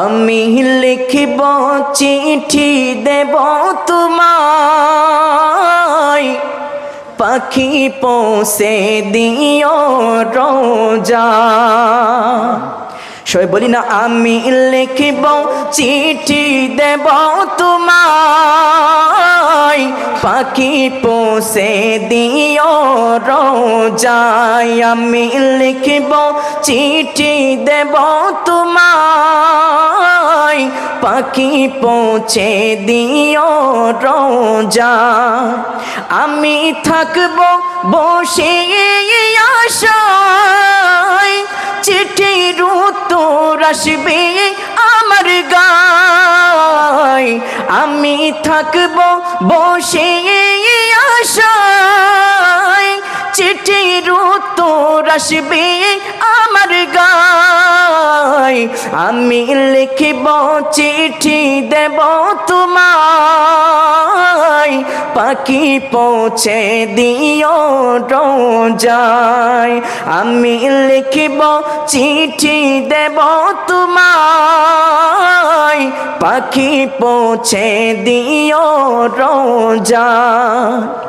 আমি লিখিব চিঠি দেব তোমায়, পাখি পৌঁছে দিও রোজা। সবাই বলি না, আমি লিখিব চিঠি দেব তোমায়, পাখি পৌঁছে দিও রোজায়। আমি লিখিব চিঠি দেব তোমায়, পাখি পৌঁছে দিও রোজা। আমি থাকব বসে আশায়, চিঠির উত্তর আসবে আমার গায়। আমি থাকব বসে আশায়, চিঠির উত্তর আসবে আমার গায়। আমি লিখিব চিঠি দেব তোমায়, পাখি পৌঁছে দিও রোজায়। আমি লিখিব চিঠি দেব তোমায়, পাখি পৌঁছে দিও রোজায়।